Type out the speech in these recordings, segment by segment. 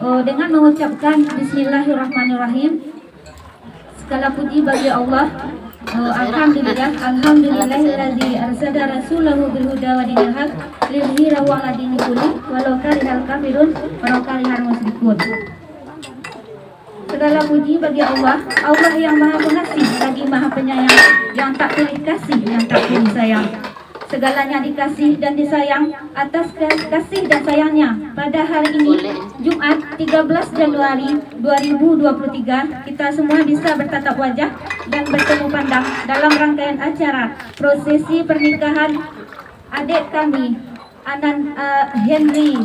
dengan mengucapkan Bismillahirrahmanirrahim. Segala puji bagi Allah. Alhamdulillahilladzi arsala rasulahu bil huda wa dinil haq liyudhhirahu 'ala dini kulli walau karihal kafirun walau karihal musyrikun. Segala puji bagi Allah, Allah yang Maha Pengasih lagi Maha Penyayang, yang tak pilih kasih, yang tak pilih sayang. Segalanya dikasih dan disayang. Atas kasih dan sayangnya pada hari ini Jumat 13 Januari 2023 kita semua bisa bertatap wajah dan bertemu pandang dalam rangkaian acara prosesi pernikahan adik kami Henry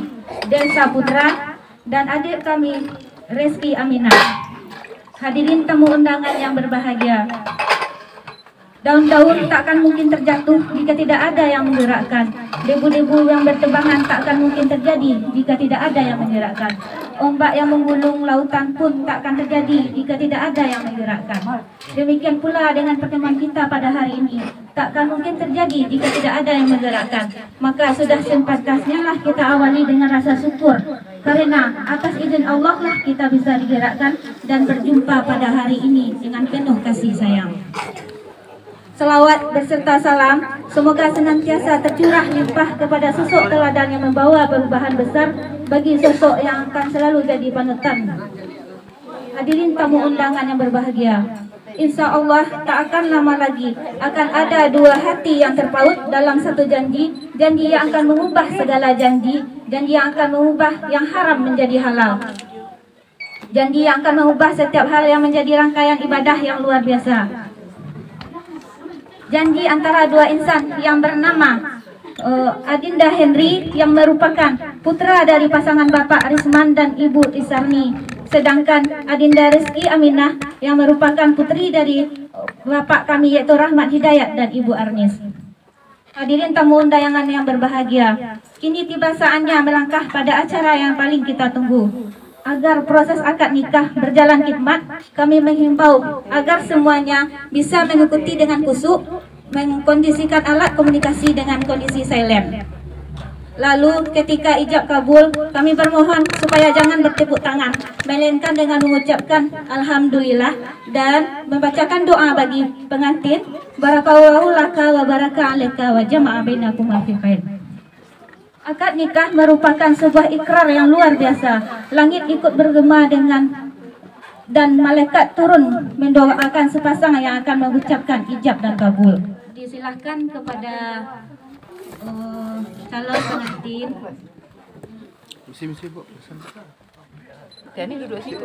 Desa Putra dan adik kami Reski Aminah. Hadirin tamu undangan yang berbahagia, daun-daun takkan mungkin terjatuh jika tidak ada yang menggerakkan. Debu-debu yang bertebangan takkan mungkin terjadi jika tidak ada yang menggerakkan. Ombak yang menggulung lautan pun takkan terjadi jika tidak ada yang menggerakkan. Demikian pula dengan pertemuan kita pada hari ini, takkan mungkin terjadi jika tidak ada yang menggerakkan. Maka sudah sepantasnya lah kita awali dengan rasa syukur, karena atas izin Allah lah kita bisa digerakkan dan berjumpa pada hari ini dengan penuh kasih sayang. Selawat beserta salam semoga senantiasa tercurah limpah kepada sosok teladan yang membawa perubahan besar bagi sosok yang akan selalu jadi panutan. Hadirin tamu undangan yang berbahagia, insya Allah tak akan lama lagi akan ada dua hati yang terpaut dalam satu janji yang akan mengubah segala janji yang akan mengubah yang haram menjadi halal, janji yang akan mengubah setiap hal yang menjadi rangkaian ibadah yang luar biasa. Janji antara dua insan yang bernama Adinda Henry yang merupakan putra dari pasangan Bapak Risman dan Ibu Isarni, sedangkan Adinda Reski Aminah yang merupakan putri dari Bapak kami yaitu Rahmat Hidayat dan Ibu Arnis. Hadirin tamu undangan yang berbahagia, kini tiba saatnya melangkah pada acara yang paling kita tunggu. Agar proses akad nikah berjalan khidmat, kami menghimbau agar semuanya bisa mengikuti dengan khusyuk, mengkondisikan alat komunikasi dengan kondisi silent. Lalu ketika ijab kabul, kami bermohon supaya jangan bertepuk tangan, melainkan dengan mengucapkan Alhamdulillah dan membacakan doa bagi pengantin. Barakallahu laka wa baraka alaika wa jama'a bainakum fi khair. Akad nikah merupakan sebuah ikrar yang luar biasa. Langit ikut bergema dan malaikat turun mendoakan sepasang yang akan mengucapkan ijab dan kabul. Disilahkan kepada calon pengantin. Misi Bu. Ini duduk situ.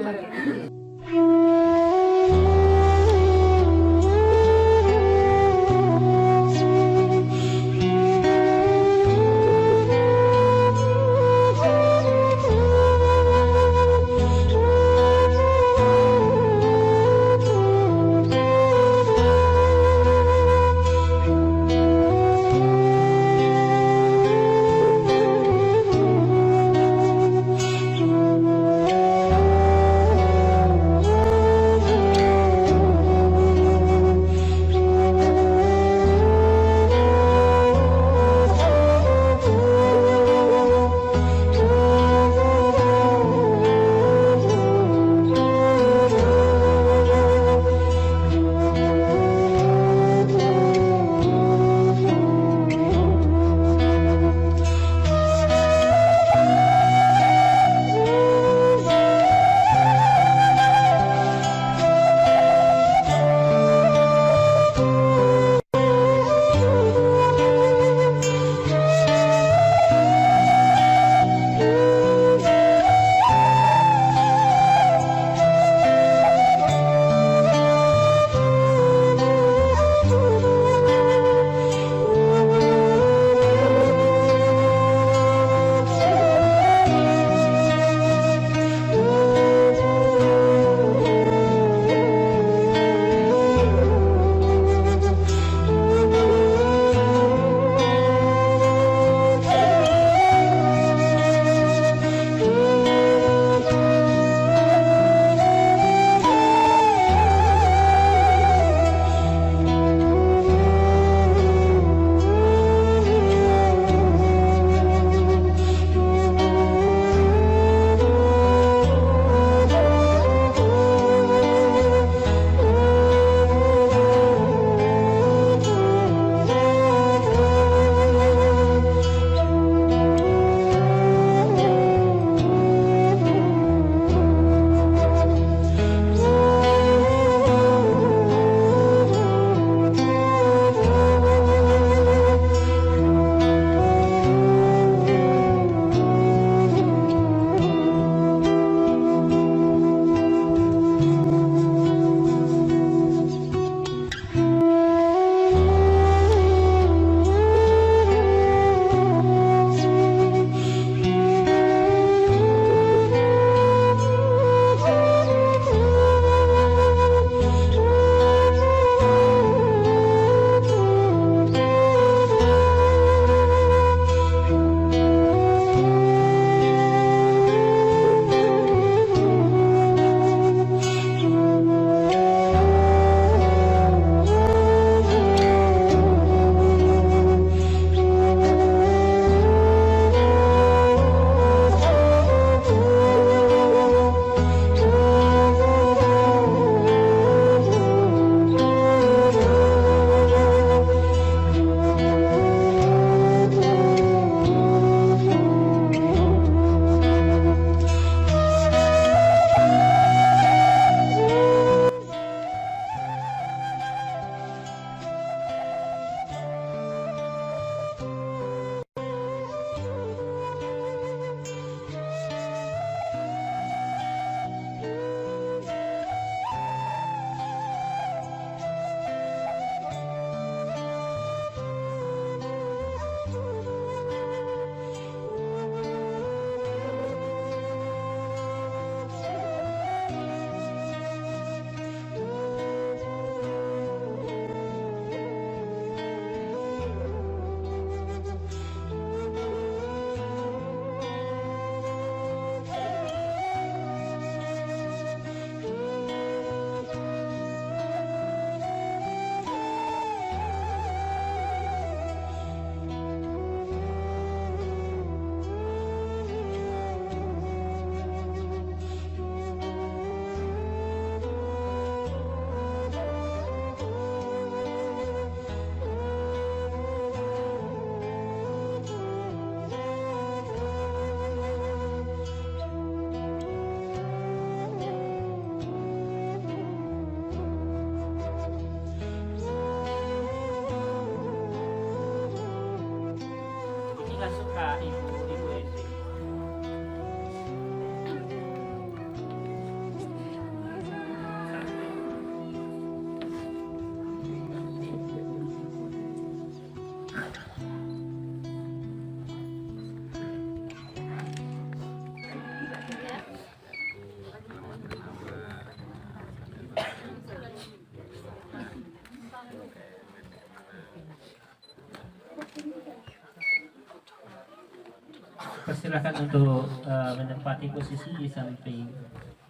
dipersilakan untuk menempati posisi di samping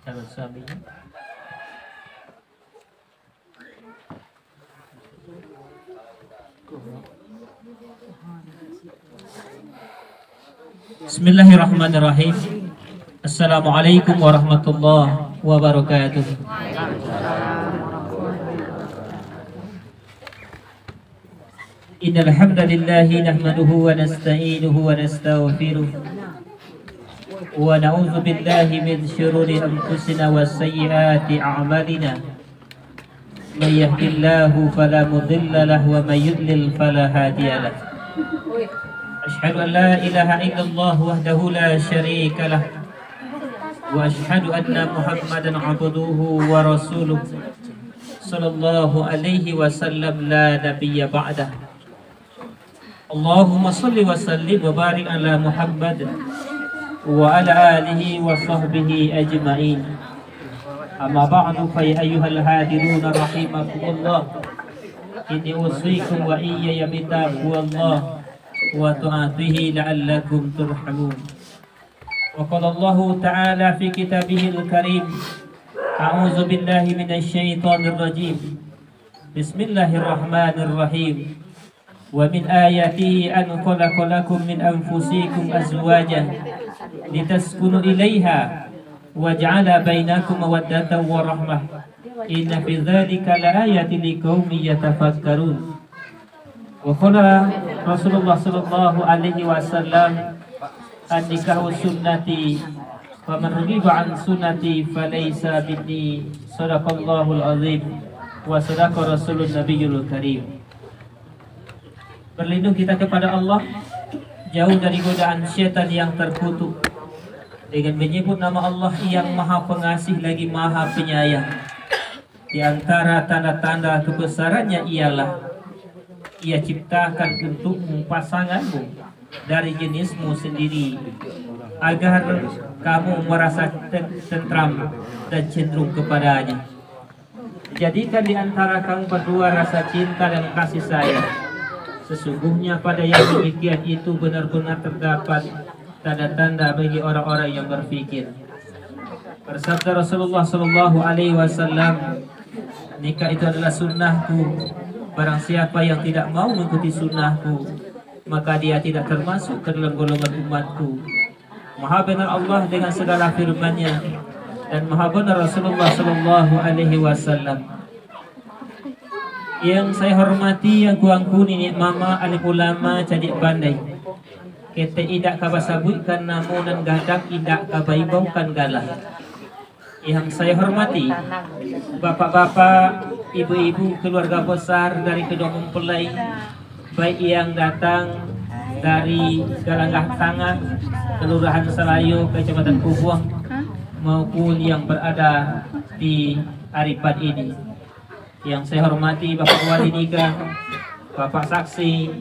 calon suaminya. Bismillahirrahmanirrahim. Assalamualaikum warahmatullahi wabarakatuh. Innal hamdalillah nahmaduhu wa nasta'inuhu wa nastaghfiruh wa na'udzu billahi min shururi anfusina wa sayyiati a'malina. May yahdihillahu fala mudilla lahu wa may yudlil fala hadiya lahu. Asyhadu an la ilaha illallah wahdahu la syarika lah wa asyhadu anna Muhammadan abduhu wa rasuluh sallallahu alaihi wasallam la nabiyya ba'dah. Allahumma salli wa sallim wa barik ala Muhammad wa ala alihi wa sahbihi ajma'in. Amma ba'du fa ya ayyuhal hadirun rahimakumullah. Inni usikum wa iyaya bitaqwallah wa ta'atihi la'allakum turhamun. Wa qala Allah ta'ala fi kitabihil karim, a'udzu billahi minasy syaithanir rajim. Bismillahirrahmanirrahim. Wa min ayatihi an khalaqa lakum min anfusikum azwajan litaskunu ilaiha wa ja'ala bainakum mawaddatan wa rahmah. Inna fi dzalika laayatin liqaumin yatafakkarun. Wa qala Rasulullah sallallahu alaihi wasallam, an-nikahu sunnati wa man raghiba an sunnati falaysa minni. Shadaqallahul azim wa sadaqa rasulun nabiyul karim. Berlindung kita kepada Allah, jauh dari godaan syaitan yang terkutuk, dengan menyebut nama Allah yang Maha Pengasih lagi Maha Penyayang. Di antara tanda-tanda kebesarannya ialah Ia ciptakan untukmu pasanganmu dari jenismu sendiri, agar kamu merasa tentram dan cenderung kepadanya. Jadikan di antara kamu berdua rasa cinta dan kasih sayang. Sesungguhnya pada yang demikian itu benar-benar terdapat tanda-tanda bagi orang-orang yang berfikir. Bersabda Rasulullah sallallahu alaihi wasallam, nikah itu adalah sunnahku. Barang siapa yang tidak mau mengikuti sunnahku, maka dia tidak termasuk ke dalam golongan umatku. Maha benar Allah dengan segala firman-Nya, dan maha benar Rasulullah sallallahu alaihi wasallam. Yang saya hormati, yang kuangkuni ni mama alim ulama cadik pandai. Kita idak kabasabutkan namunan gadak idak kabaibaukan galah. Yang saya hormati, bapak-bapak, ibu-ibu, keluarga besar dari kedua mempelai, baik yang datang dari Galanggah Tangan, Kelurahan Selayu, Kecamatan Kubuang, maupun yang berada di Aripan ini. Yang saya hormati Bapak Wali Nikah, Bapak Saksi,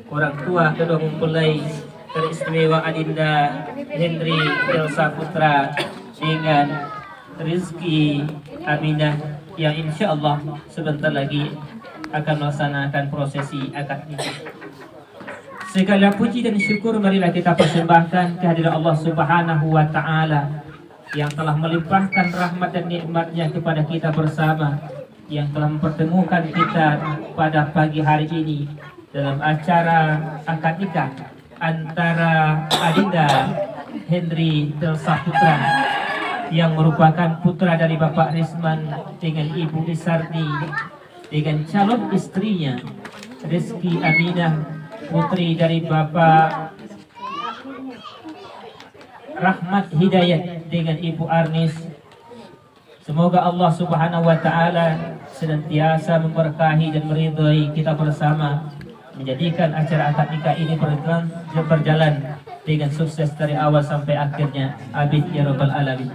orang tua kedua mempelai, teristimewa Adinda Hendri Elsa Putra dengan Rizky Aminah yang insya Allah sebentar lagi akan melaksanakan prosesi akad nikah. Segala puji dan syukur marilah kita persembahkan kehadiran Allah Subhanahu wa Ta'ala yang telah melimpahkan rahmat dan nikmat-Nya kepada kita bersama, yang telah mempertemukan kita pada pagi hari ini dalam acara akad nikah antara Adinda Hendri Elsa Putra yang merupakan putra dari Bapak Risman dengan Ibu Isarni, dengan calon istrinya Rizky Aminah, putri dari Bapak Rahmat Hidayat dengan Ibu Arnis. Semoga Allah Subhanahu wa Ta'ala senantiasa memberkahi dan meridhai kita bersama, menjadikan acara akad nikah ini berjalan dengan sukses dari awal sampai akhirnya. Amin ya rabbal alamin.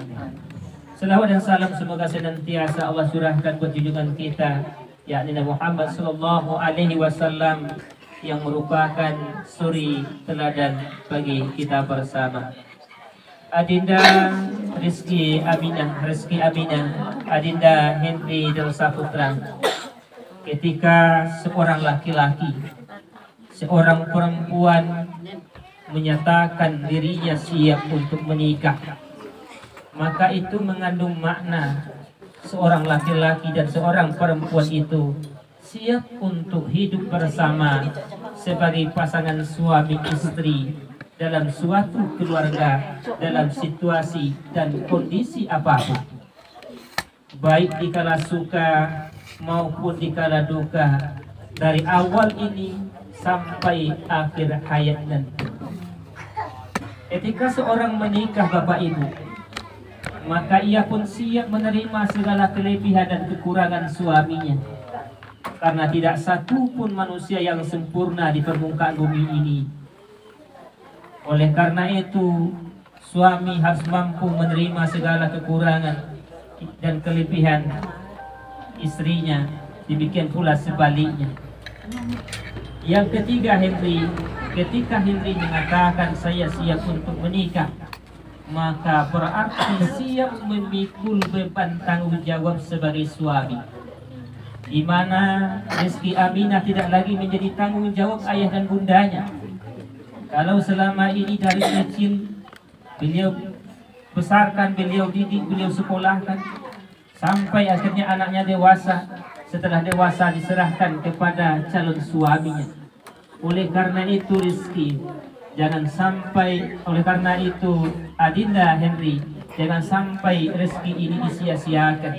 Selawat dan salam semoga senantiasa Allah curahkan buat junjungan kita, yakni Nabi Muhammad sallallahu alaihi wasallam, yang merupakan suri teladan bagi kita bersama. Adinda Rizky Aminah, Adinda Hendri Elsa Putra, ketika seorang laki-laki, seorang perempuan menyatakan dirinya siap untuk menikah, maka itu mengandung makna seorang laki-laki dan seorang perempuan itu siap untuk hidup bersama sebagai pasangan suami istri dalam suatu keluarga, dalam situasi dan kondisi apapun, baik dikala suka maupun dikala duka, dari awal ini sampai akhir hayat nanti. Ketika seorang menikah Bapak Ibu, maka ia pun siap menerima segala kelebihan dan kekurangan suaminya, karena tidak satu pun manusia yang sempurna di permukaan bumi ini. Oleh karena itu, suami harus mampu menerima segala kekurangan dan kelebihan istrinya, demikian pula sebaliknya. Yang ketiga, ketika Henry mengatakan saya siap untuk menikah, maka berarti siap memikul beban tanggung jawab sebagai suami, di mana Rizky Aminah tidak lagi menjadi tanggung jawab ayah dan bundanya. Kalau selama ini dari kecil beliau besarkan, beliau didik, beliau sekolahkan, sampai akhirnya anaknya dewasa. Setelah dewasa diserahkan kepada calon suaminya. Oleh karena itu Rizky, jangan sampai, oleh karena itu Adinda Henry, jangan sampai rezeki ini disia-siakan,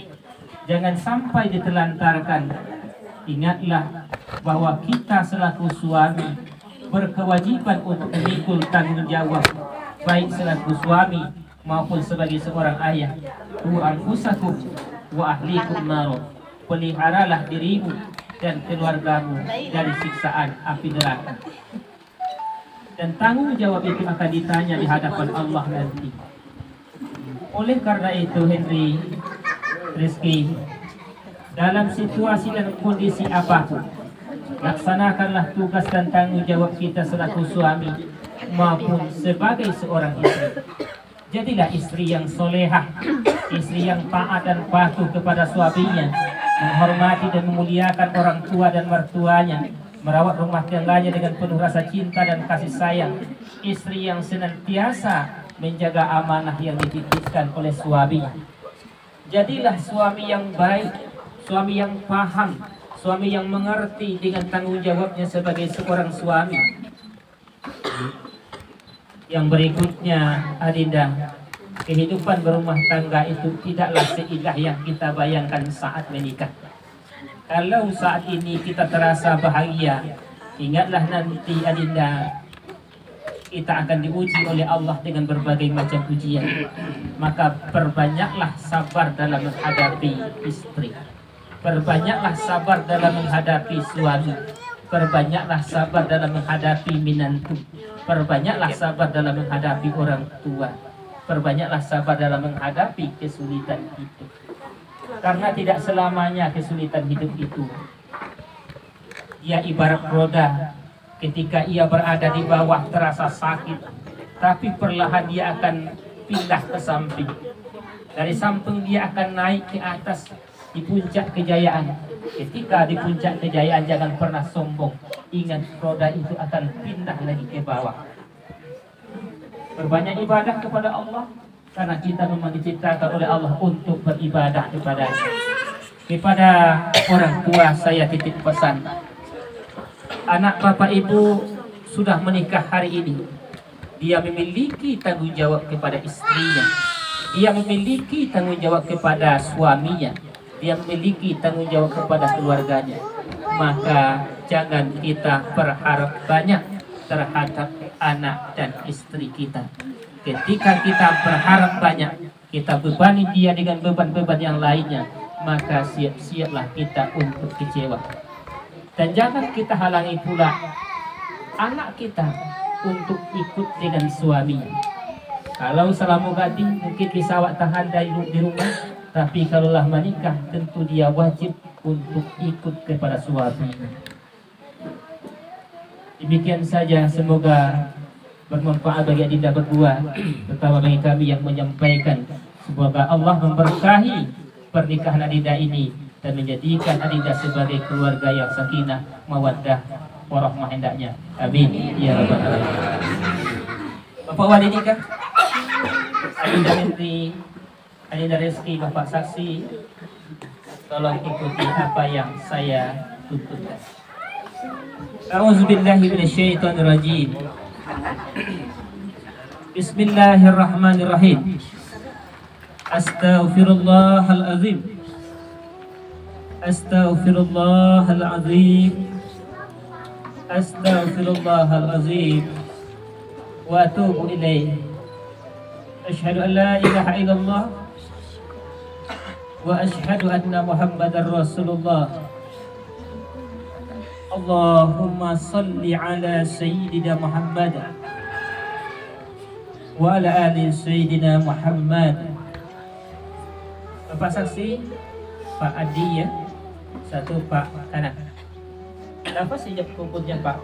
jangan sampai ditelantarkan. Ingatlah bahwa kita selaku suami berkewajiban untuk memikul tanggung jawab, baik selaku suami maupun sebagai seorang ayah. Qu anfusakum wa ahlikum nar, peliharalah dirimu dan keluargamu dari siksaan api neraka. Dan tanggung jawab itu akan ditanya di hadapan Allah nanti. Oleh karena itu Henry, Rizky, dalam situasi dan kondisi apapun, laksanakanlah tugas dan tanggung jawab kita selaku suami maupun sebagai seorang istri. Jadilah istri yang solehah, istri yang taat dan patuh kepada suaminya, menghormati dan memuliakan orang tua dan mertuanya, merawat rumah tangganya dengan penuh rasa cinta dan kasih sayang. Istri yang senantiasa menjaga amanah yang dititipkan oleh suaminya. Jadilah suami yang baik, suami yang paham, suami yang mengerti dengan tanggung jawabnya sebagai seorang suami. Yang berikutnya, Adinda, kehidupan berumah tangga itu tidaklah seindah yang kita bayangkan saat menikah. Kalau saat ini kita terasa bahagia, ingatlah nanti Adinda, kita akan diuji oleh Allah dengan berbagai macam ujian. Maka perbanyaklah sabar dalam menghadapi istri, perbanyaklah sabar dalam menghadapi suami, perbanyaklah sabar dalam menghadapi menantu, perbanyaklah sabar dalam menghadapi orang tua, perbanyaklah sabar dalam menghadapi kesulitan hidup. Karena tidak selamanya kesulitan hidup itu ia ibarat roda. Ketika ia berada di bawah terasa sakit, tapi perlahan dia akan pindah ke samping. Dari samping dia akan naik ke atas di puncak kejayaan. Ketika di puncak kejayaan jangan pernah sombong. Ingat, roda itu akan pindah lagi ke bawah. Berbanyak ibadah kepada Allah, karena kita memang diciptakan oleh Allah untuk beribadah kepadanya. Kepada orang tua saya titip pesan, anak bapak ibu sudah menikah hari ini, dia memiliki tanggung jawab kepada istrinya, dia memiliki tanggung jawab kepada suaminya, dia memiliki tanggung jawab kepada keluarganya. Maka jangan kita berharap banyak terhadap anak dan istri kita. Ketika kita berharap banyak, kita bebani dia dengan beban-beban yang lainnya, maka siap-siaplah kita untuk kecewa. Dan jangan kita halangi pula anak kita untuk ikut dengan suaminya. Kalau selama ganti mungkin bisa awak tahan di rumah, tapi kalaulah menikah tentu dia wajib untuk ikut kepada suaminya. Demikian saja, semoga bermanfaat bagi Adinda berdua, terutama bagi kami yang menyampaikan. Semoga Allah memberkahi pernikahan Adinda ini dan menjadikan Adinda sebagai keluarga yang sakinah, mawaddah, warahmah hendaknya. Amin ya rabbal alamin. Bapak wali nikah, Adinda Henry, Adinda Reski, Bapak saksi, tolong ikuti apa yang saya tuntutkan. A'udzubillahi minasyaitonirrajim. Bismillahirrahmanirrahim. Astaghfirullahalazim. Astaghfirullahalazim. Astaghfirullahalazim. Wa atubu ilaih. Asyhadu an la ilaha illallah wa asyhadu anna Muhammadar Rasulullah. Allahumma salli ala Sayyidina Muhammad wa ala ali Sayyidina Muhammad. Bapak saksi, Pak Adi ya, satu Pak Kanak. Kenapa sejak kumpulnya Pak?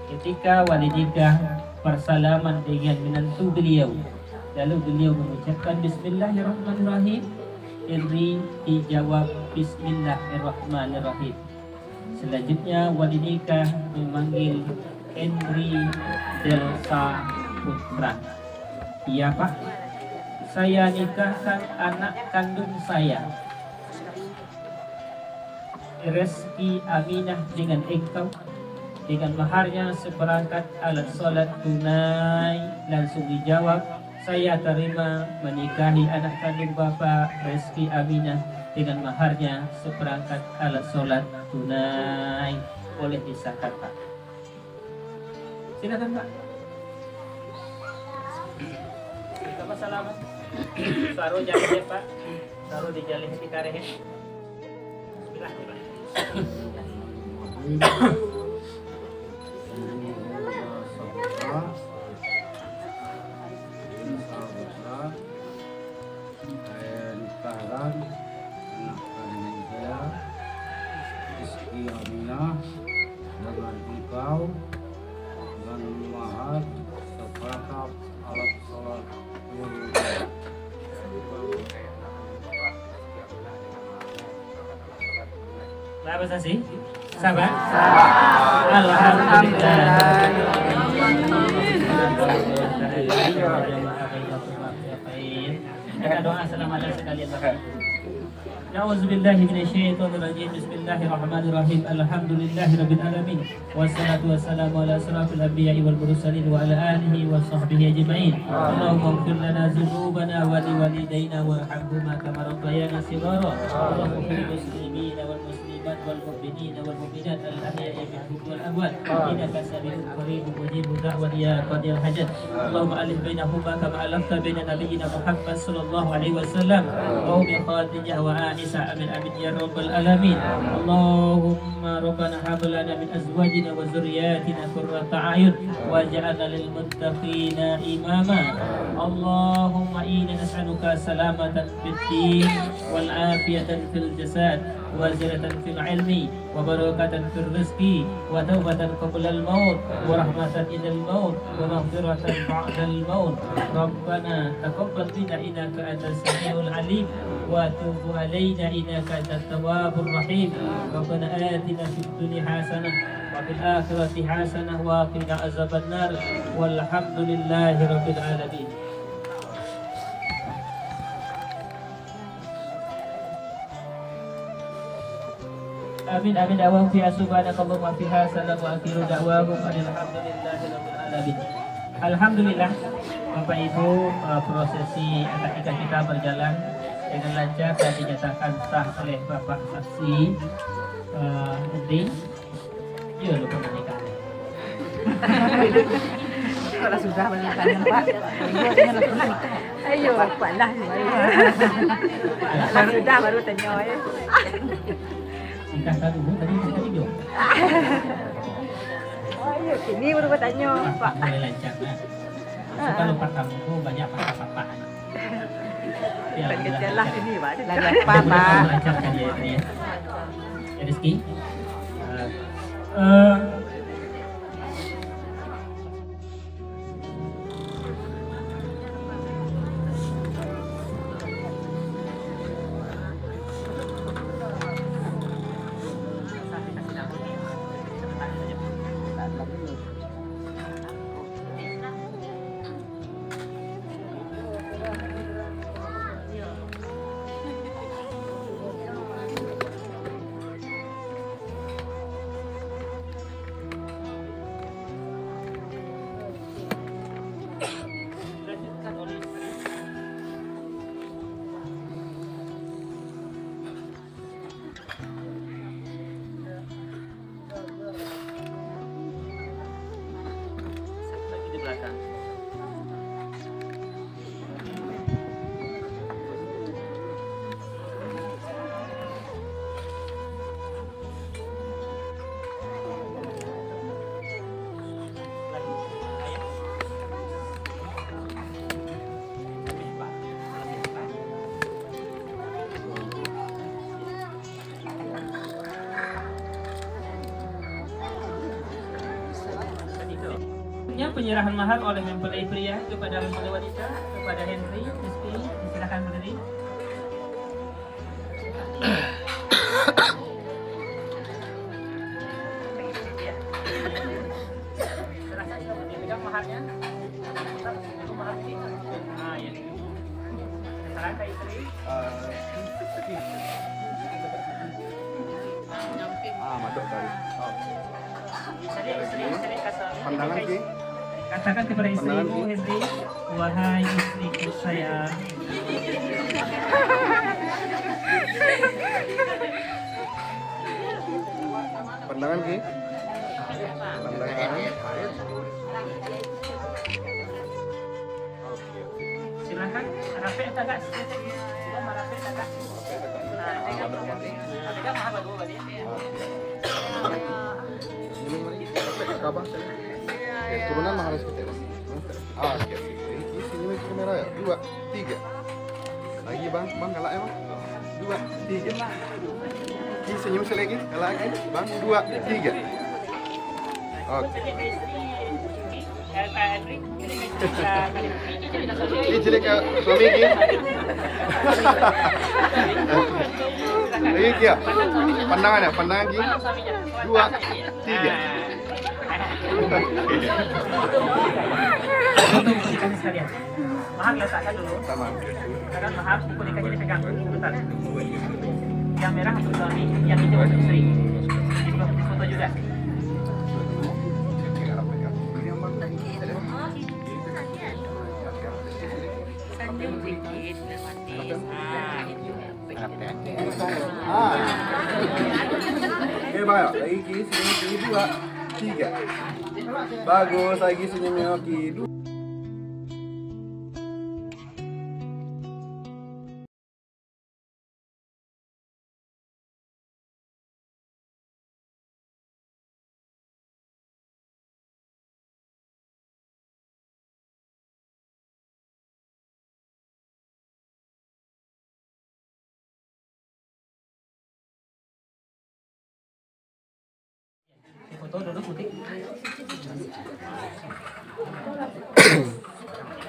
Ketika wali nikah bersalaman dengan menantu beliau, lalu beliau mengucapkan Bismillahirrahmanirrahim. Henry dijawab Bismillahirrahmanirrahim. Selanjutnya wali nikah memanggil Henry Delsa Putra. Iya Pak, saya nikahkan anak kandung saya, Reski Aminah, dengan engkau, dengan maharnya seperangkat alat sholat tunai. Langsung dijawab, saya terima menikahi anak kandung Bapak Reski Aminah dengan maharnya seperangkat alat sholat tunai. Boleh disahkan Pak. Silakan Pak. Bapak salaman. Taruh jalin ya Pak. Taruh di jalin sekitar ya. Saya nikahkan anak kandung saya, Rizky Aminah, dengan engkau dengan mahar seperangkat alat sholat tunai. Apa sih? Sabar. Kita doa selamat sekalian Bapak. Na'udzubillahi minasyaitonirrajim. Bismillahirrahmanirrahim. Alhamdulillahirabbil alamin. Wassalatu wassalamu ala asyrafil anbiya'i wal mursalin wa ala alihi wa sahbihi ajma'in. Allahumma ighfir lana dzunubana wa liwalidayna warhamhuma kama rabbayana shighara. Allahumma ighfir lil muslimina wal muslimat wal mu'minina wal mu'minat al ahya'i minhum wal amwat. Innaka sami'un qaribun mujibud da'wati ya qadiyal hajat. Allahumma alif bainahuma kama alafta baina nabiyyina Muhammad sallallahu alaihi wasallam wa bi Khadijah wa Amin amin ya rabbal alamin. Allahumma rabbana hab lana min azwajina wa dzurriyyatina qurrata a'yun waj'alna lil muttaqina imama. Allahumma inna nas'aluka salamatan fid din wal afiyatan fil jasad wa ziyadatan fil ilmi wa barakatan fil rizqi wa tawbatan qabla al maut wa rahmatan indal maut wa maghfiratan ba'da al maut. Rabbana taqabbal minna innaka antas samiul alim wa tub alaina innaka antat tawwabur rahim. Rabbana atina fid dunya hasanah wa fil akhirati hasanah wa qina azaban nar. Walhamdulillahi rabbil alamin. Amin amin da'wahum fiha subhanakallahumma wa fiha salam wa akhiru da'wahum alhamdulillahi rabbil alamin. Alhamdulillah Bapak Ibu, prosesi akad nikah kita berjalan dengan lancar dan dinyatakan sah oleh Bapak saksi Henry. Iya lupa menikah. Kalau sudah menikahnya Pak, ayo Pak lah. Baru sudah baru tanya ya. Nikah dulu tadi belum. Oh iya, ini baru bertanya Pak. Mulai lancar nah. Suka lupa kamu banyak apa-apa. Ya, Kejalah ini Pak. Lagi apa Pak? Lancar kan ya ini ya. Ya Rizky. penyerahan mahar oleh mempelai pria kepada mempelai wanita, kepada Henry, Rizky, silakan berdiri. Pegang maharnya. Mahar ini. Ah, ya. Sekarang ke istri. Madok tadi. Istri kasih. Pandangan Ki. Katakan kepada Pandangan, istrimu, Ki. Henry, wahai istriku sayang. Pandangan Ki. Pandangan. Silakan, rapi agak sedikit. Coba rapi agak. Nah, pegang mahar baru tadi. Ini mari kita ke abang. Oke, turunan mahal sekali. Oke. Ini senyum ke kamera ya. 2, 3. Lagi bang, galak ya bang. 2, 3. Ini senyum sekali lagi, galak lagi. Bang, 2, 3. Oke. Ini jadi ke suami Ki. Lagi Ki ya. Pandangan ya, pandangan Ki. 2, 3. Untuk dikasih sekalian. Mahar letakkan dulu. Sama. Letakkan mahar, bonekanya dipegang. Bentar. Yang merah untuk suami, yang hijau untuk istri. Di foto juga. Oke bang, lagi Ki senyum Ki 2, 3. Bagus, lagi senyumnya Ki 2. Foto duduk putih.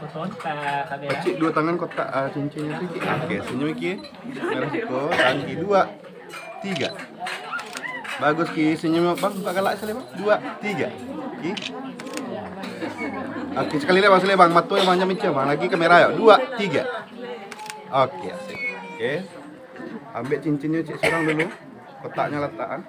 Foto ke kamera. Cik, 2 tangan kotak cincinnya tu Ki. Oke, senyum Ki. Merah siko, tangan Ki 2, 3. Bagus Ki, senyum bang, buka galak sekali bang. 2, 3. Ki. Oke, sekali lagi bang, mata yang macam macam bang. Lagi kamera ya. 2, 3. Oke, asik. Oke. Ambil cincinnya Cik seorang dulu. Kotaknya letakkan.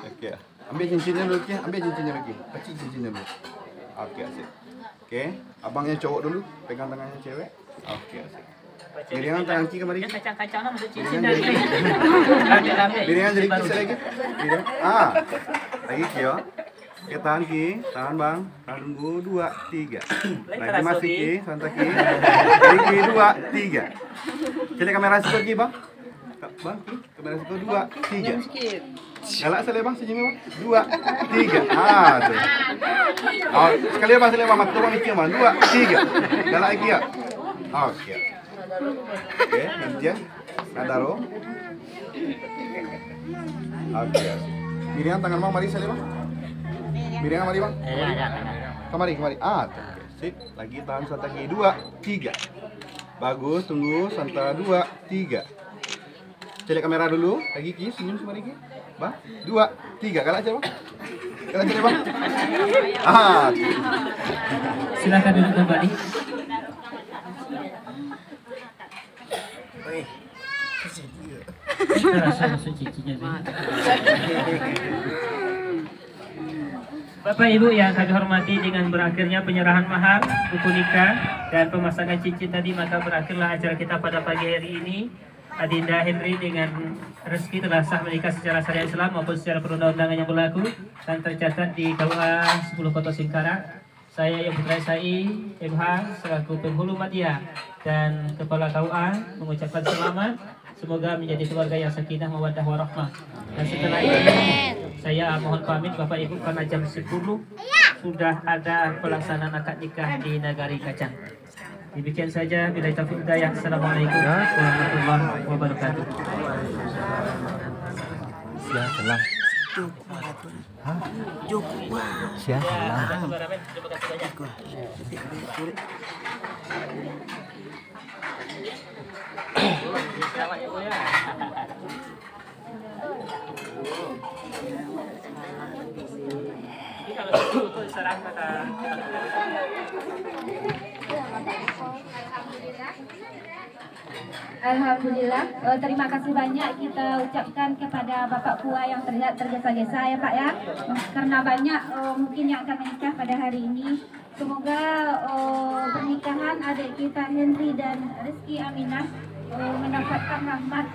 Oke, ambil cincinnya dulu Ki, ambil cincinnya lagi. Kecil cincinnya dulu. Oke, asik. Oke, abangnya cowok dulu, pegang tangannya cewek. Oke, asik. Miringan tangan Ki kemari. Dia kacang-kacang lah masuk cincin Miringan dari. jadi. Miringan jadi Ki lagi. Miringan. Lagi Ki ya. Oke, tahan Ki, tahan bang. Tahan tunggu 2, 3. Lagi masih Ki, santai Ki. Lagi Ki 2, 3. Jadi kamera situ Ki bang. Bang, Ki, kamera situ 2, 3. Galak sekali bang, senyum bang. 2, 3. Tuh. Oh, sekali bang, sekali bang. Mata bang mikir bang. 2, 3. Galak lagi ya. Oke. Oke, nanti ya. Nadaro. Oke. Miringan tangan bang, mari sekali bang. Miringan mari bang. Kemari. Tuh. Sip. Lagi tahan santai Ki. 2, 3. Bagus, tunggu. Santai 2, 3. Cek kamera dulu. Lagi Ki, senyum semari Ki. Bang, 2, 3. Galak aja bang. Galak aja bang. Silakan duduk kembali. Rasa masuk cincinya tu. Bapak Ibu yang kami hormati, dengan berakhirnya penyerahan mahar, buku nikah, dan pemasangan cincin tadi, maka berakhirlah acara kita pada pagi hari ini. Adinda Henry dengan Rizky telah sah menikah secara syariat Islam maupun secara perundang-undangan yang berlaku dan tercatat di KUA 10 Kota Singkarak. Saya yang Putra SAI MH selaku penghulu Madya dan Kepala KUA mengucapkan selamat. Semoga menjadi keluarga yang sakinah, mawaddah warahmah. Dan setelah ini saya mohon pamit Bapak Ibu, karena jam 10 sudah ada pelaksanaan akad nikah di Nagari Kacang. Demikian saja, bila taufiq hidayah. Assalamualaikum warahmatullahi wabarakatuh. Sia selang. Hah? Sia selang. Kameramen, terima kasih banyak. Selamat ya Bu ya. Ini kalau itu serang kata Alhamdulillah, terima kasih banyak kita ucapkan kepada Bapak Pua yang terlihat tergesa-gesa ya Pak ya, karena banyak mungkin yang akan menikah pada hari ini. Semoga pernikahan adik kita Henry dan Rizky Aminah mendapatkan rahmat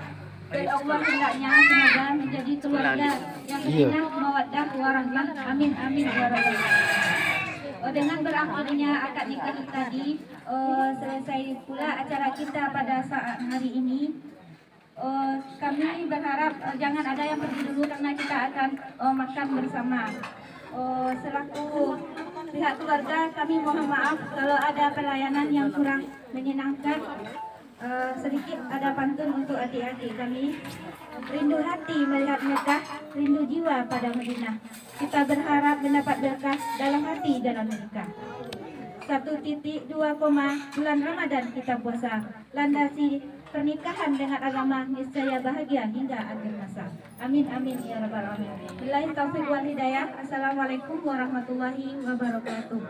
dari Allah hendaknya, semoga menjadi keluarga yang indah, mawaddah warahmah. Amin amin ya rabbal alamin. Dengan berakhirnya akad nikah tadi, selesai pula acara kita pada saat hari ini. Kami berharap jangan ada yang pergi dulu karena kita akan makan bersama. Selaku pihak keluarga, kami mohon maaf kalau ada pelayanan yang kurang menyenangkan. Sedikit ada pantun untuk adik-adik kami. Rindu hati melihat Mekah, rindu jiwa pada Madinah. Kita berharap mendapat berkah dalam hati dalam menikah. 1.2, bulan Ramadan kita puasa. Landasi pernikahan dengan agama niscaya bahagia hingga akhir masa. Amin amin ya rabbal alamin. Billahi taufiq wal hidayah. Assalamualaikum warahmatullahi wabarakatuh.